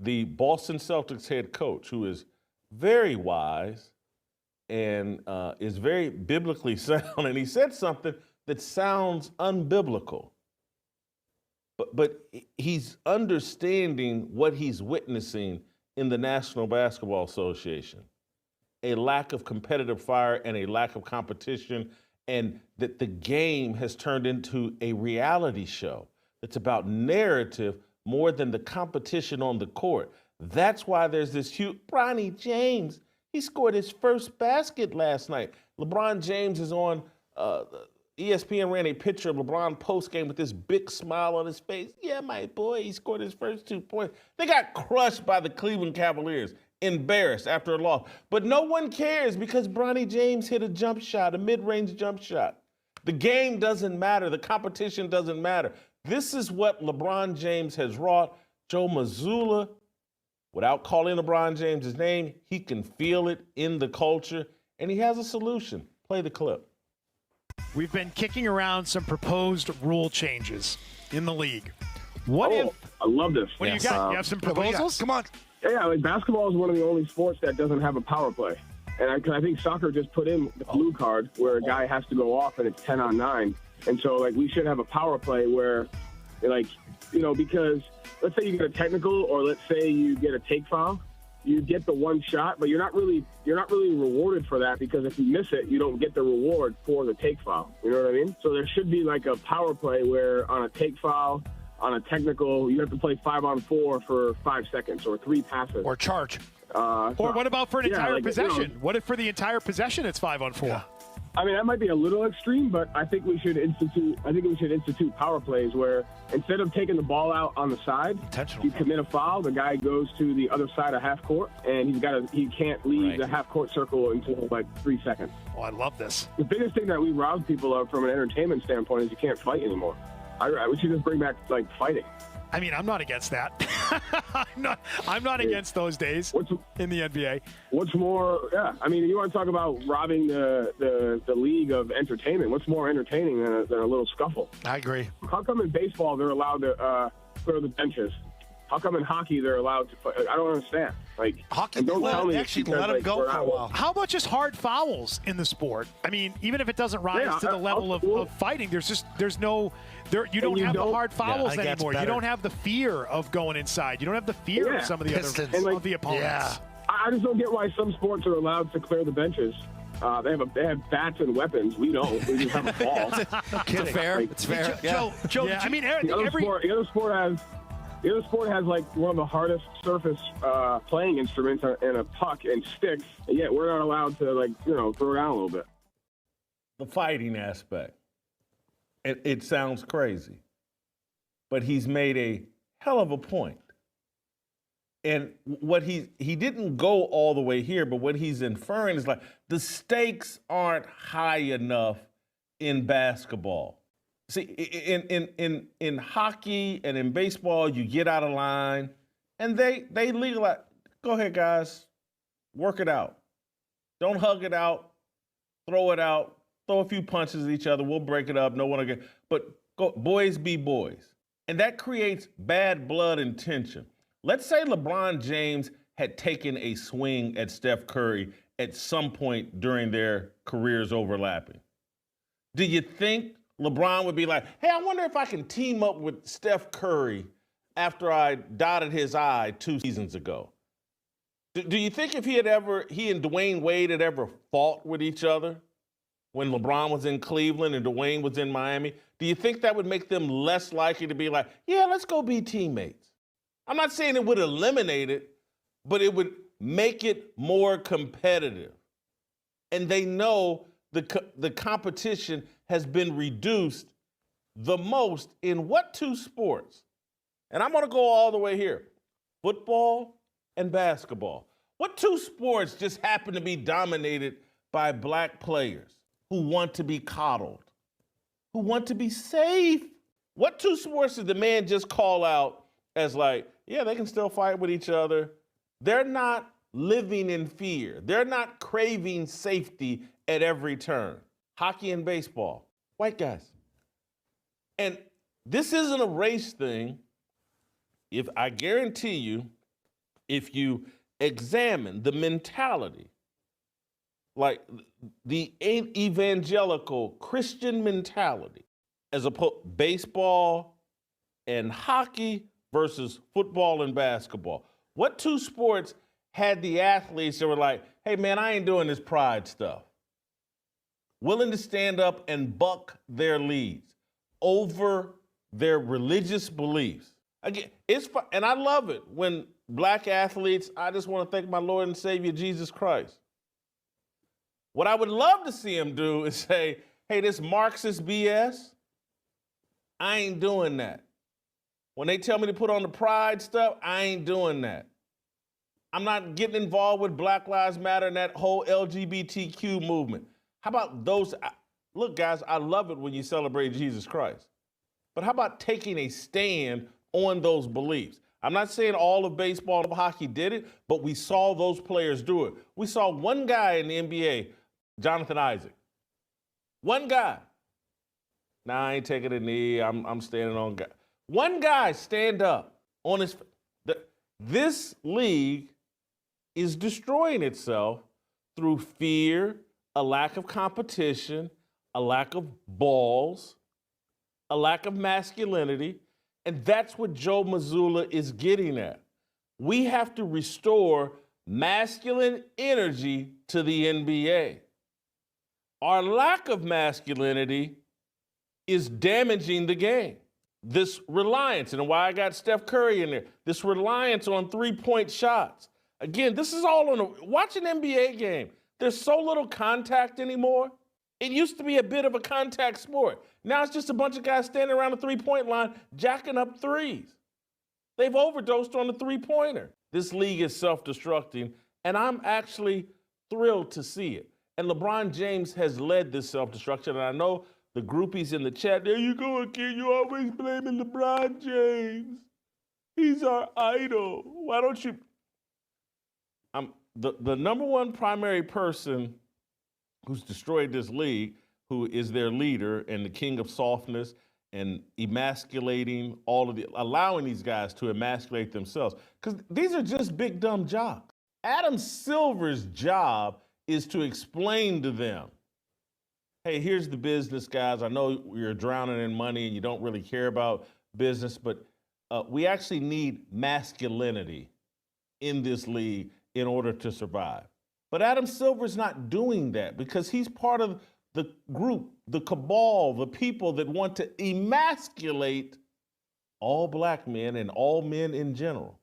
the Boston Celtics head coach, who is very wise and is very biblically sound, and he said something that sounds unbiblical. But he's understanding what he's witnessing in the National Basketball Association. A lack of competitive fire and a lack of competition, and that the game has turned into a reality show that's about narrative more than the competition on the court. That's why there's this huge, Bronny James, he scored his first basket last night. LeBron James is on, ESPN ran a picture of LeBron post-game with this big smile on his face. Yeah, my boy, he scored his first 2 points. They got crushed by the Cleveland Cavaliers, embarrassed after a loss. But no one cares because Bronny James hit a jump shot, a mid-range jump shot. The game doesn't matter. The competition doesn't matter. This is what LeBron James has wrought. Joe Mazzulla, without calling LeBron James' name, he can feel it in the culture, and he has a solution. Play the clip. We've been kicking around some proposed rule changes in the league. What if? I love this. What do you got? You have some proposals? Come on. Yeah, like basketball is one of the only sports that doesn't have a power play. And I think soccer just put in the blue card where a guy has to go off and it's 10-on-9. And so, like, we should have a power play where, like, you know, because let's say you get a technical or let's say you get a take foul, you get the one shot, but you're not really rewarded for that because if you miss it, you don't get the reward for the take foul. You know what I mean? So there should be like a power play where on a take foul, on a technical, you have to play 5-on-4 for 5 seconds or 3 passes. Or charge. Or what about for an entire possession? You know, what if for the entire possession it's 5-on-4? Yeah. I mean, that might be a little extreme, but I think we should institute power plays where instead of taking the ball out on the side, you commit a foul, the guy goes to the other side of half court, and he can't leave the half court circle until like 3 seconds. Oh, I love this. The biggest thing that we rob people of from an entertainment standpoint is you can't fight anymore. We should just bring back like fighting. I mean, I'm not against that. I'm not against those days in the NBA. What's more, I mean, you want to talk about robbing the league of entertainment. What's more entertaining than a little scuffle? I agree. How come in baseball they're allowed to clear the benches? How come in hockey they're allowed to fight? I don't understand. Like, hockey, don't tell me actually let them go for a while. How about just hard fouls in the sport? I mean, even if it doesn't rise to the level of fighting, you don't have the hard fouls anymore. You don't have the fear of going inside. You don't have the fear of some of the Pistons. other of the opponents. Yeah. I just don't get why some sports are allowed to clear the benches. They have bats and weapons. We don't. We just have a ball. It's fair. It's fair. Joe. I mean, the other sport has like one of the hardest surface playing instruments and a puck and sticks, and yet we're not allowed to throw down a little bit. The fighting aspect. It sounds crazy, but he's made a hell of a point. And what he didn't go all the way here, but what he's inferring is like the stakes aren't high enough in basketball. See, in hockey and in baseball, you get out of line, and they legalize. Go ahead, guys, work it out. Don't hug it out, throw it out, throw a few punches at each other. We'll break it up. No one again. But boys be boys, and that creates bad blood and tension. Let's say LeBron James had taken a swing at Steph Curry at some point during their careers overlapping. Do you think LeBron would be like, hey, I wonder if I can team up with Steph Curry after I dotted his I 2 seasons ago? Do you think if he and Dwayne Wade had ever fought with each other when LeBron was in Cleveland and Dwayne was in Miami, do you think that would make them less likely to be like, yeah, let's go be teammates? I'm not saying it would eliminate it, but it would make it more competitive. And they know the competition has been reduced the most in what 2 sports? And I'm going to go all the way here. Football and basketball. What 2 sports just happen to be dominated by black players who want to be coddled, who want to be safe? What 2 sports did the man just call out as like, yeah, they can still fight with each other? They're not living in fear. They're not craving safety at every turn. Hockey and baseball, white guys. And this isn't a race thing. If I guarantee you, if you examine the mentality, like the evangelical Christian mentality, as opposed baseball and hockey versus football and basketball. What two sports had the athletes that were like, hey man, I ain't doing this pride stuff, willing to stand up and buck their leads over their religious beliefs? Again, it's fun, and I love it when black athletes, I just want to thank my Lord and Savior Jesus Christ. What I would love to see him do is say, hey, this Marxist BS, I ain't doing that. When they tell me to put on the pride stuff, I ain't doing that. I'm not getting involved with Black Lives Matter and that whole LGBTQ movement. How about those? Look, guys, I love it when you celebrate Jesus Christ. But how about taking a stand on those beliefs? I'm not saying all of baseball and hockey did it, but we saw those players do it. We saw one guy in the NBA, Jonathan Isaac. One guy. Nah, I ain't taking a knee. I'm standing on God. One guy stand up on his. This league is destroying itself through fear, a lack of competition, a lack of balls, a lack of masculinity, and that's what Joe Mazzulla is getting at. We have to restore masculine energy to the NBA. Our lack of masculinity is damaging the game. This reliance, and why I got Steph Curry in there, this reliance on three-point shots. Again, this is all on watch an NBA game. There's so little contact anymore. It used to be a bit of a contact sport. Now it's just a bunch of guys standing around the three-point line jacking up threes. They've overdosed on the three-pointer. This league is self-destructing, and I'm actually thrilled to see it. And LeBron James has led this self-destruction, and I know the groupies in the chat, there you go again, you always blaming LeBron James. He's our idol. Why don't you? The number one primary person who's destroyed this league, who is their leader and the king of softness and emasculating allowing these guys to emasculate themselves. Because these are just big dumb jocks. Adam Silver's job is to explain to them, hey, here's the business, guys. I know you're drowning in money and you don't really care about business, but we actually need masculinity in this league in order to survive. But Adam Silver's not doing that because he's part of the group, the cabal, the people that want to emasculate all black men and all men in general.